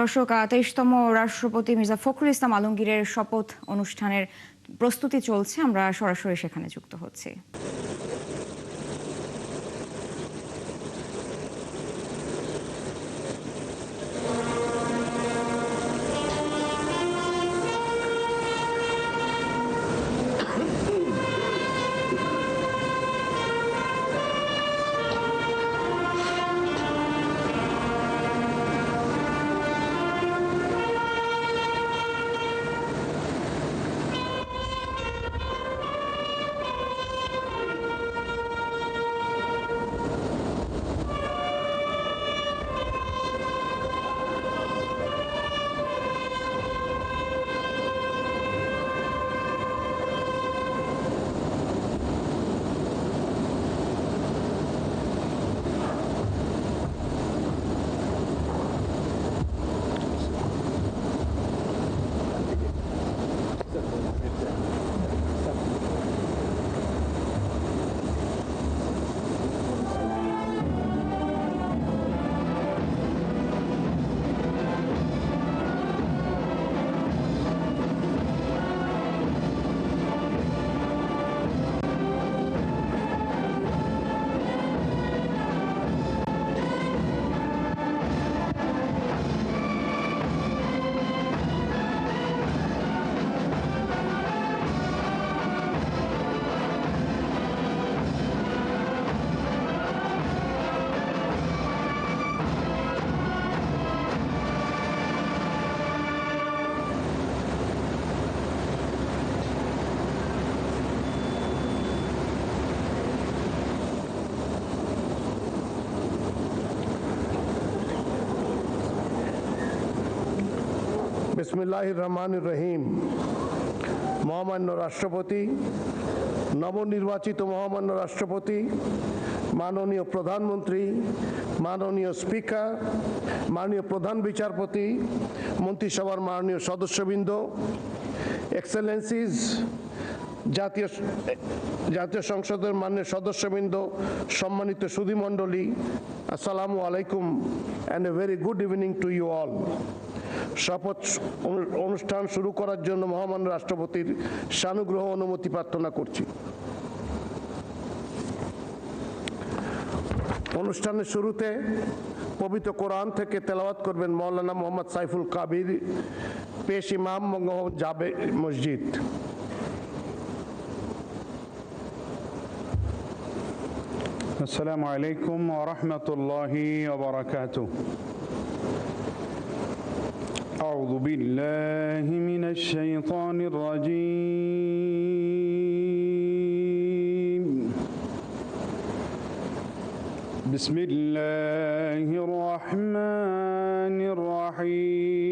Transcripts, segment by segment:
দর্শক, 23তম রাষ্ট্রপতি মির্জা ফখরুল ইসলাম আলমগীরের শপথ অনুষ্ঠানের প্রস্তুতি চলছে। আমরা সরাসরি সেখানে যুক্ত হচ্ছি। বিসমিল্লাহির রহমানির রহিম। মহামান্য রাষ্ট্রপতি, নবনির্বাচিত মহামান্য রাষ্ট্রপতি, মাননীয় প্রধানমন্ত্রী, মাননীয় স্পিকার, মাননীয় প্রধান বিচারপতি, মন্ত্রিসভার মাননীয় সদস্যবৃন্দ, এক্সেলেন্সিজ, জাতীয় সংসদের মাননীয় সদস্যবৃন্দ, সম্মানিত সুধীমণ্ডলী, আসসালামু আলাইকুম and a very good evening to you all. শপথ অনুষ্ঠান শুরু করার জন্য মহামান্য রাষ্ট্রপতির সানুগ্রহ অনুমতি প্রার্থনা করছি। অনুষ্ঠানের শুরুতে পবিত্র কোরআন থেকে তেলাওয়াত করবেন মাওলানা মোহাম্মদ সাইফুল কাবির, পেশ ইমাম জাবে মসজিদ। আসসালামু আলাইকুম ওয়া রাহমাতুল্লাহি ওয়া বারাকাতুহু। أعوذ بالله من الشيطان الرجيم. بسم الله الرحمن الرحيم.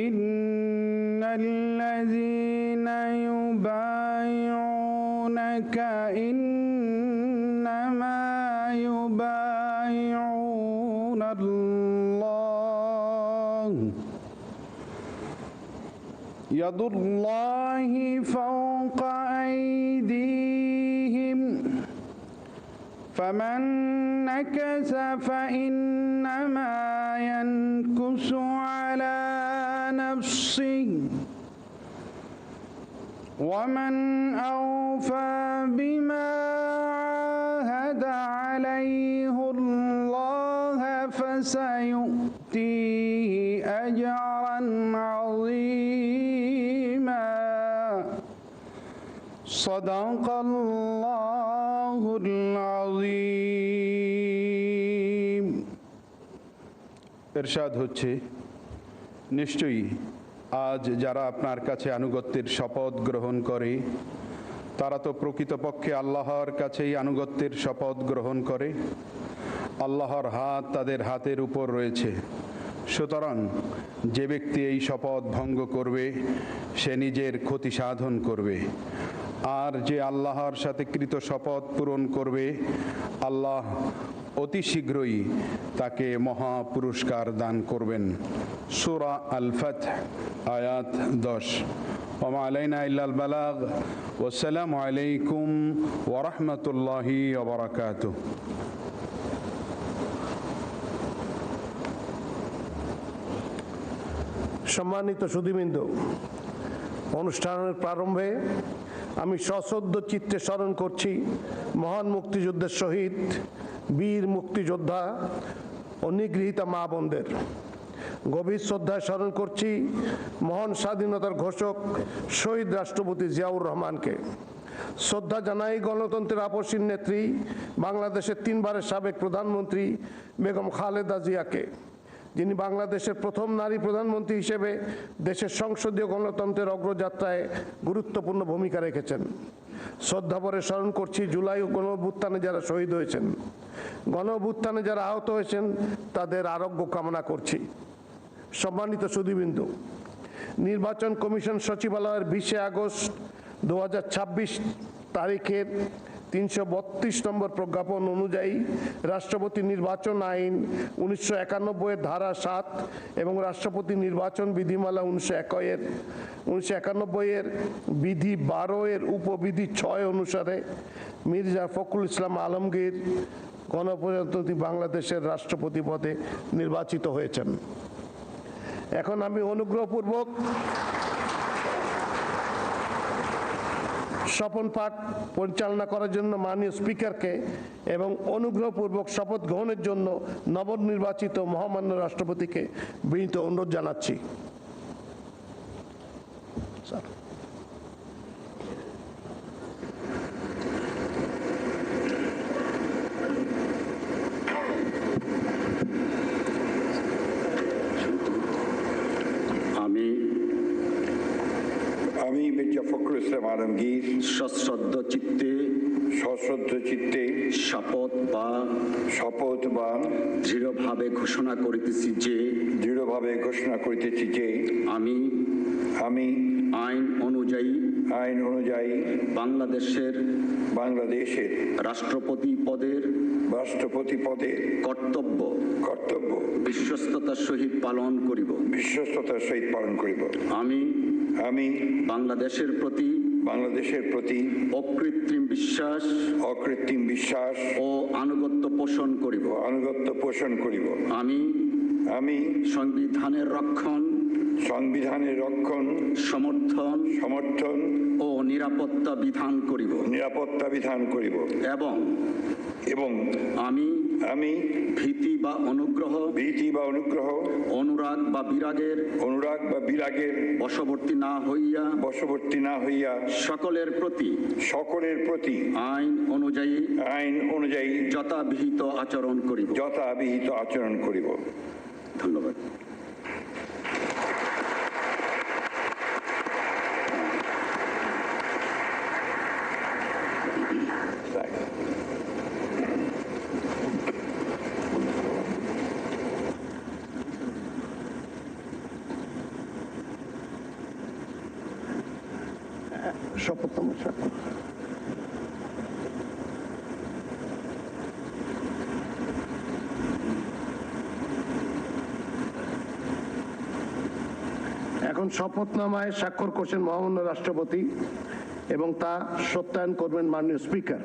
إن الذين يبايعونك إنما يبايعون الله يد الله فوق أيديهم فمن نكث فإنما ينكث على نفسه ومن أوفى بما عاهد عليه الله فسيؤتيه أجرا عظيما. صدق الله العظيم. ইরশাদ হচ্ছে, নিশ্চয়ই আজ যারা আপনার কাছে আনুগত্যের শপথ গ্রহণ করে তারা তো প্রকৃতপক্ষে আল্লাহর কাছেই আনুগত্যের শপথ গ্রহণ করে। আল্লাহর হাত তাদের হাতের উপর রয়েছে। সুতরাং যে ব্যক্তি এই শপথ ভঙ্গ করবে সে নিজের ক্ষতি সাধন করবে, আর যে আল্লাহর সাথে কৃত শপথ পূরণ করবে আল্লাহ অতি শীঘ্রই তাকে মহা পুরস্কার দান করবেন। সূরা আল ফাতহ আয়াত 10। وما علينا إلا البلاغ والسلام عليكم ورحمة الله وبركاته সম্মানিত সুধীবৃন্দ, অনুষ্ঠানের প্রারম্ভে আমি সশ্রদ্ধ চিত্তে স্মরণ করছি মহান মুক্তিযুদ্ধের শহীদ, বীর মুক্তিযোদ্ধা ও নিগৃহীতা মা বোনদের। গভীর শ্রদ্ধায় স্মরণ করছি মহান স্বাধীনতার ঘোষক শহীদ রাষ্ট্রপতি জিয়াউর রহমানকে। শ্রদ্ধা জানাই গণতন্ত্রের আপসীন নেত্রী, বাংলাদেশের 3 বারের সাবেক প্রধানমন্ত্রী বেগম খালেদা জিয়াকে, যিনি বাংলাদেশের প্রথম নারী প্রধানমন্ত্রী হিসেবে দেশের সংসদীয় গণতন্ত্রের অগ্রযাত্রায় গুরুত্বপূর্ণ ভূমিকা রেখেছেন। শ্রদ্ধাভরে স্মরণ করছি জুলাই গণ অভ্যুত্থানে যারা শহীদ হয়েছেন, গণ অভ্যুত্থানে যারা আহত হয়েছেন, তাদের আরোগ্য কামনা করছি। সম্মানিত সুধীবৃন্দ, নির্বাচন কমিশন সচিবালয়ের 20 আগস্ট 2026 তারিখের 332 নম্বর প্রজ্ঞাপন অনুযায়ী রাষ্ট্রপতি নির্বাচন আইন 1991 এর ধারা 7 এবং রাষ্ট্রপতি নির্বাচন বিধিমালা 1991 এর বিধি 12 এর উপবিধি 6 অনুসারে মির্জা ফখরুল ইসলাম আলমগীর গণপ্রজাতন্ত্রী বাংলাদেশের রাষ্ট্রপতি পদে নির্বাচিত হয়েছেন। এখন আমি অনুগ্রহপূর্বক শপথ পাঠ পরিচালনা করার জন্য মাননীয় স্পিকারকে এবং অনুগ্রহপূর্বক শপথ গ্রহণের জন্য নবনির্বাচিত মহামান্য রাষ্ট্রপতিকে বিনীত অনুরোধ জানাচ্ছি। আমি মির্জা ফখরুল ইসলাম আলমগীর সশ্রদ্ধ চিত্তে শপথ বা দৃঢ়ভাবে ঘোষণা করিতেছি যে আমি আইন অনুযায়ী বাংলাদেশের রাষ্ট্রপতি পদের কর্তব্য বিশ্বস্ততার সহিত পালন করিব। আমি বাংলাদেশের প্রতি অকৃত্রিম বিশ্বাস ও আনুগত্য পোষণ করিব। আমি সংবিধানের রক্ষণ সমর্থন ও নিরাপত্তা বিধান করিব এবং আমি ভীতি বা অনুগ্রহ অনুরাগ বা বিরাগের বশবর্তী না হইয়া সকলের প্রতি আইন অনুযায়ী যথাবিহিত আচরণ করিব। ধন্যবাদ। এখন শপথনামায় স্বাক্ষর করছেন মহামান্য রাষ্ট্রপতি এবং তা সত্যায়ন করবেন মাননীয় স্পিকার।